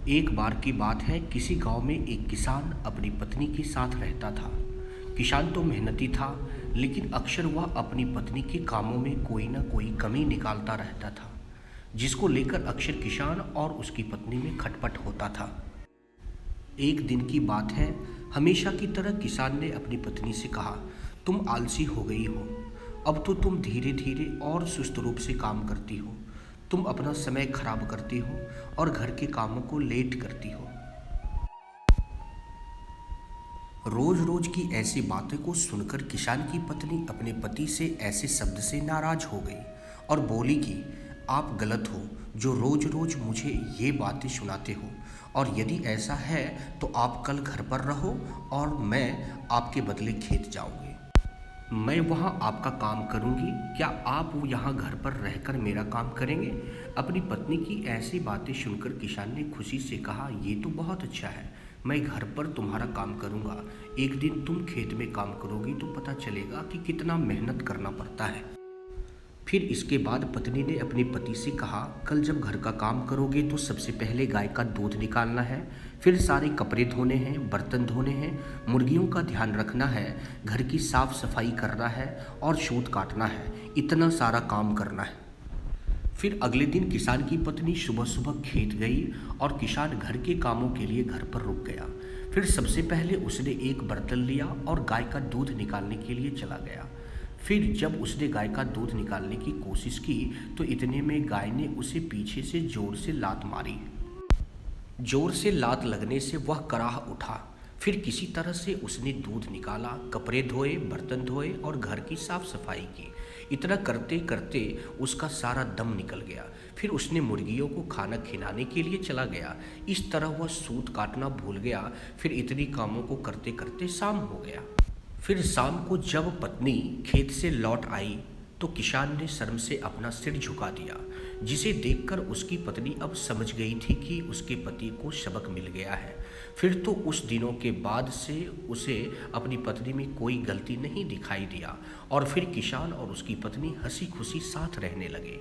एक बार की बात है, किसी गांव में एक किसान अपनी पत्नी के साथ रहता था। किसान तो मेहनती था, लेकिन अक्सर वह अपनी पत्नी के कामों में कोई ना कोई कमी निकालता रहता था, जिसको लेकर अक्सर किसान और उसकी पत्नी में खटपट होता था। एक दिन की बात है, हमेशा की तरह किसान ने अपनी पत्नी से कहा, तुम आलसी हो गई हो। अब तो तुम धीरे धीरे और सुस्त रूप से काम करती हो। तुम अपना समय खराब करती हो और घर के कामों को लेट करती हो। रोज रोज की ऐसी बातें को सुनकर किसान की पत्नी अपने पति से ऐसे शब्द से नाराज हो गई और बोली कि आप गलत हो जो रोज रोज मुझे ये बातें सुनाते हो, और यदि ऐसा है तो आप कल घर पर रहो और मैं आपके बदले खेत जाऊंगी। मैं वहाँ आपका काम करूँगी, क्या आप वो यहाँ घर पर रहकर मेरा काम करेंगे? अपनी पत्नी की ऐसी बातें सुनकर किसान ने खुशी से कहा, ये तो बहुत अच्छा है, मैं घर पर तुम्हारा काम करूँगा। एक दिन तुम खेत में काम करोगी तो पता चलेगा कि कितना मेहनत करना पड़ता है। फिर इसके बाद पत्नी ने अपने पति से कहा, कल जब घर का काम करोगे तो सबसे पहले गाय का दूध निकालना है, फिर सारे कपड़े धोने हैं, बर्तन धोने हैं, मुर्गियों का ध्यान रखना है, घर की साफ सफाई करना है और सूत काटना है। इतना सारा काम करना है। फिर अगले दिन किसान की पत्नी सुबह सुबह खेत गई और किसान घर के कामों के लिए घर पर रुक गया। फिर सबसे पहले उसने एक बर्तन लिया और गाय का दूध निकालने के लिए चला गया। फिर जब उसने गाय का दूध निकालने की कोशिश की तो इतने में गाय ने उसे पीछे से जोर से लात मारी। जोर से लात लगने से वह कराह उठा। फिर किसी तरह से उसने दूध निकाला, कपड़े धोए, बर्तन धोए और घर की साफ सफाई की। इतना करते करते उसका सारा दम निकल गया। फिर उसने मुर्गियों को खाना खिलाने के लिए चला गया। इस तरह वह सूत काटना भूल गया। फिर इतनी कामों को करते करते शाम हो गया। फिर शाम को जब पत्नी खेत से लौट आई तो किसान ने शर्म से अपना सिर झुका दिया, जिसे देखकर उसकी पत्नी अब समझ गई थी कि उसके पति को सबक मिल गया है। फिर तो उस दिनों के बाद से उसे अपनी पत्नी में कोई गलती नहीं दिखाई दिया और फिर किसान और उसकी पत्नी हंसी खुशी साथ रहने लगे।